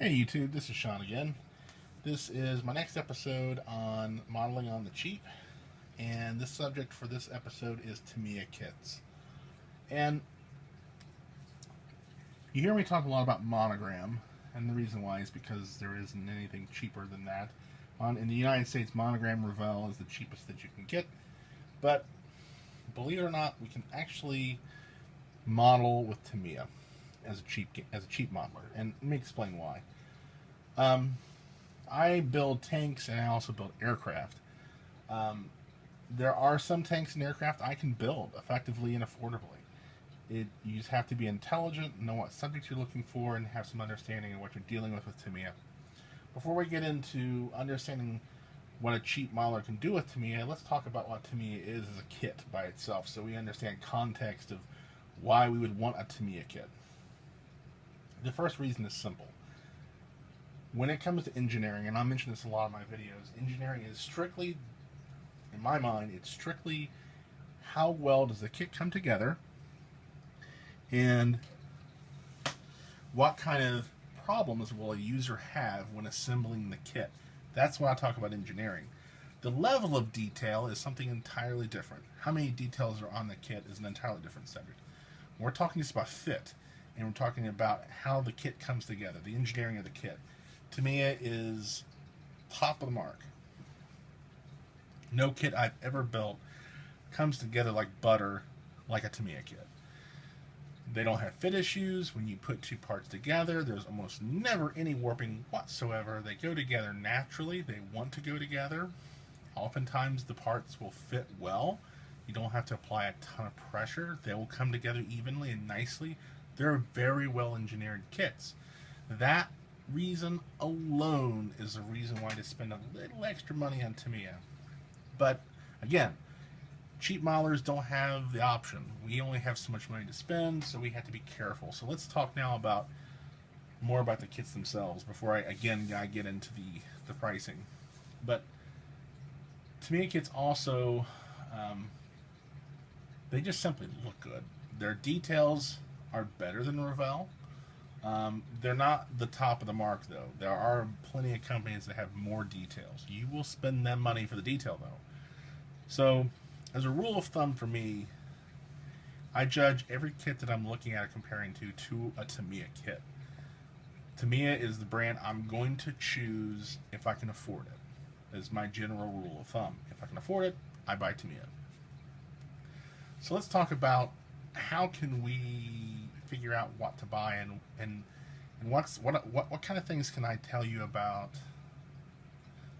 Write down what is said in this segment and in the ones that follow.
Hey YouTube, this is Sean again. This is my next episode on modeling on the cheap, and this subject for this episode is Tamiya kits. And you hear me talk a lot about monogram, and the reason why is because there isn't anything cheaper than that. In the United States, monogram Revell is the cheapest that you can get, but believe it or not, we can actually model with Tamiya as a cheap modeler, and let me explain why. I build tanks and I also build aircraft. There are some tanks and aircraft I can build effectively and affordably. You just have to be intelligent, know what subject you're looking for, and have some understanding of what you're dealing with Tamiya. Before we get into understanding what a cheap modeler can do with Tamiya, let's talk about what Tamiya is as a kit by itself, so we understand context of why we would want a Tamiya kit. The first reason is simple. When it comes to engineering, and I mention this in a lot of my videos, engineering is strictly, in my mind, it's strictly how well does the kit come together and what kind of problems will a user have when assembling the kit. That's why I talk about engineering. The level of detail is something entirely different. How many details are on the kit is an entirely different subject. We're talking just about fit, and we're talking about how the kit comes together, the engineering of the kit. Tamiya is top of the mark. No kit I've ever built comes together like butter like a Tamiya kit. They don't have fit issues. When you put two parts together, there's almost never any warping whatsoever. They go together naturally. They want to go together. Oftentimes the parts will fit well. You don't have to apply a ton of pressure. They will come together evenly and nicely. They're very well engineered kits. That reason alone is a reason why to spend a little extra money on Tamiya. But again, cheap modelers don't have the option. We only have so much money to spend, so we have to be careful. So let's talk now more about the kits themselves before I get into the pricing. But Tamiya kits also, they just simply look good. Their details are better than Revell. They're not the top of the mark, though. There are plenty of companies that have more details. You will spend that money for the detail, though. So, as a rule of thumb for me, I judge every kit that I'm looking at comparing to a Tamiya kit. Tamiya is the brand I'm going to choose if I can afford it. Is my general rule of thumb. If I can afford it, I buy Tamiya. So let's talk about how can we figure out what to buy and what kind of things can I tell you about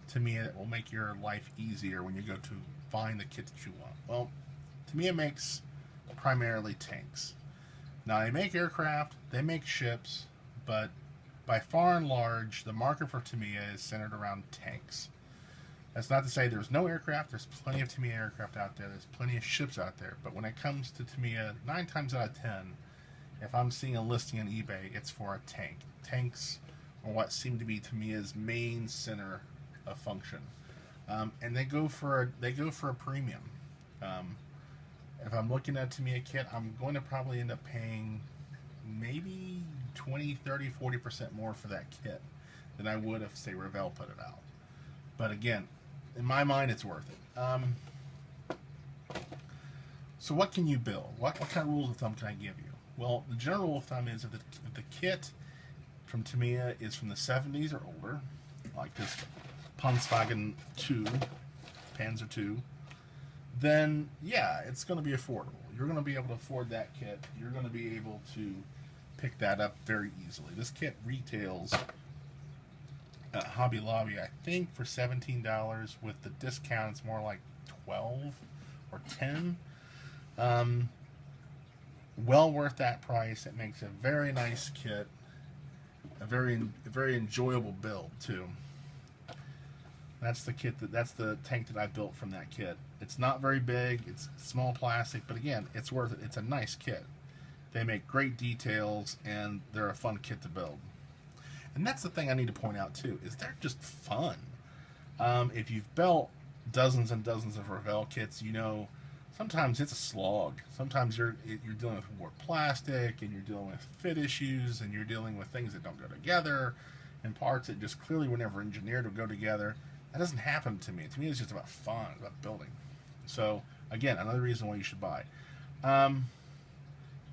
Tamiya that will make your life easier when you go to find the kit that you want. Well, Tamiya makes primarily tanks. Now they make aircraft, they make ships, but by far and large the market for Tamiya is centered around tanks. That's not to say there's no aircraft. There's plenty of Tamiya aircraft out there. There's plenty of ships out there. But when it comes to Tamiya, 9 times out of 10, if I'm seeing a listing on eBay, it's for a tank. Tanks are what seem to be Tamiya's main center of function, and they go for a premium. If I'm looking at a Tamiya kit, I'm going to probably end up paying maybe 20, 30, 40% more for that kit than I would if, say, Revell put it out. But again, in my mind, it's worth it. So what can you build? What kind of rules of thumb can I give you? Well, the general rule of thumb is if the kit from Tamiya is from the 70s or older, like this Panzer II, then yeah, it's going to be affordable. You're going to be able to afford that kit. You're going to be able to pick that up very easily. This kit retails at Hobby Lobby, I think, for $17. With the discount, it's more like 12 or 10. Well worth that price. It makes a very nice kit, a very enjoyable build too. That's the tank that I built from that kit. It's not very big. It's small plastic, but again, it's worth it. It's a nice kit. They make great details, and they're a fun kit to build. And that's the thing I need to point out too, is they're just fun. If you've built dozens and dozens of Revell kits, you know sometimes it's a slog. Sometimes you're dealing with warped plastic, and you're dealing with fit issues, and you're dealing with things that don't go together, and parts that just clearly were never engineered to go together. That doesn't happen to me. To me, it's just about fun, about building. So again, another reason why you should buy.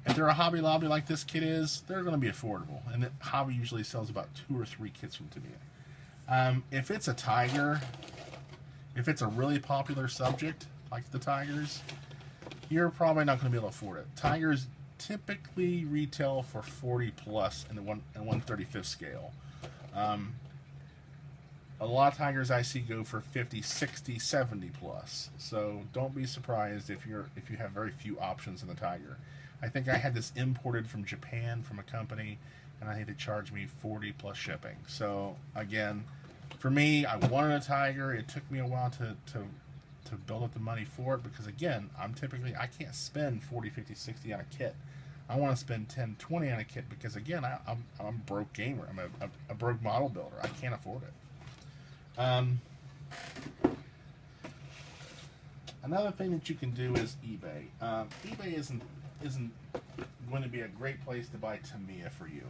If they're a Hobby Lobby like this kit is, they're going to be affordable. And Hobby usually sells about 2 or 3 kits from Tamiya. If it's a Tiger, if it's a really popular subject like the Tigers, you're probably not going to be able to afford it. Tigers typically retail for 40 plus in the 1/35th scale. A lot of Tigers I see go for 50, 60, 70 plus. So don't be surprised if you have very few options in the Tiger. I think I had this imported from Japan from a company, and I think they charged me 40 plus shipping. So again, for me, I wanted a Tiger. It took me a while to build up the money for it, because again, I can't spend 40, 50, 60 on a kit. I want to spend 10, 20 on a kit, because again, I'm a broke gamer. I'm a broke model builder. I can't afford it. Another thing that you can do is eBay. eBay isn't going to be a great place to buy Tamiya for you.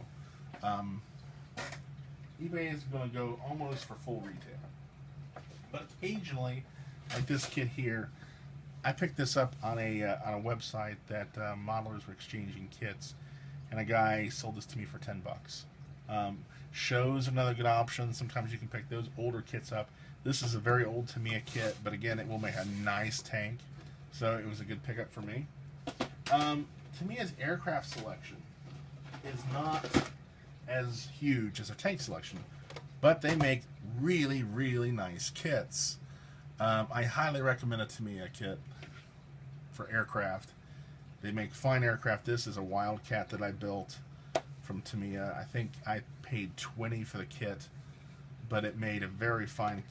eBay is going to go almost for full retail, but occasionally, like this kit here, I picked this up on a website that modelers were exchanging kits, and a guy sold this to me for $10. Shows another good option. Sometimes you can pick those older kits up. This is a very old Tamiya kit, but again, it will make a nice tank, so it was a good pickup for me. Tamiya's aircraft selection is not as huge as a tank selection, but they make really, really nice kits. I highly recommend a Tamiya kit for aircraft. They make fine aircraft. This is a Wildcat that I built from Tamiya. I think I paid $20 for the kit, but it made a very fine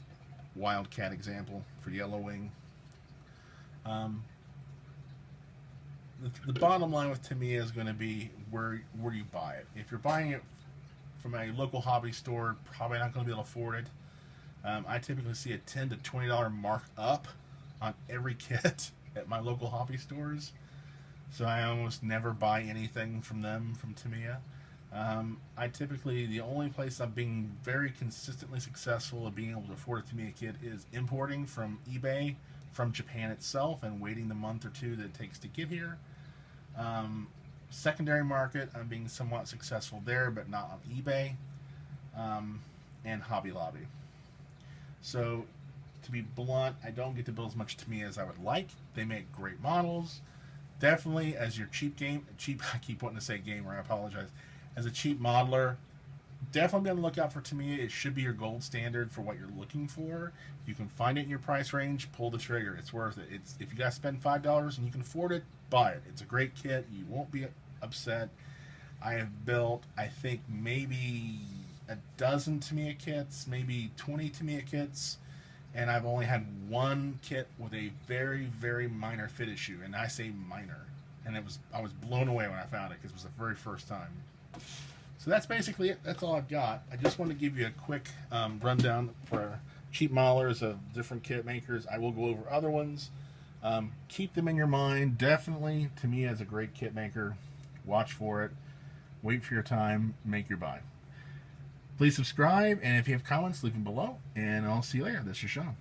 Wildcat example for Yellow Wing. The bottom line with Tamiya is going to be where you buy it. If you're buying it from a local hobby store, probably not going to be able to afford it. I typically see a $10 to $20 markup on every kit at my local hobby stores, so I almost never buy anything from them, from Tamiya. The only place I'm being very consistently successful at being able to afford a Tamiya kit is importing from eBay from Japan itself and waiting the month or two that it takes to get here. Secondary market, I'm being somewhat successful there, but not on eBay, and Hobby Lobby. So, to be blunt, I don't get to build as much Tamiya as I would like. They make great models. Definitely, as your I keep wanting to say gamer, I apologize. As a cheap modeler, definitely be on the lookout for Tamiya. It should be your gold standard for what you're looking for. You can find it in your price range, pull the trigger. It's worth it. If you got to spend $5 and you can afford it, buy it. It's a great kit. You won't be upset. I have built, I think, maybe a dozen Tamiya kits, maybe 20 Tamiya kits, and I've only had one kit with a very, very minor fit issue, and I say minor. And I was blown away when I found it, because it was the very first time. So that's basically it. That's all I've got. I just want to give you a quick rundown for cheap modelers of different kit makers. I will go over other ones. Keep them in your mind. Definitely, Tamiya is a great kit maker. Watch for it. Wait for your time. Make your buy. Please subscribe, and if you have comments, leave them below, and I'll see you later. This is Sean.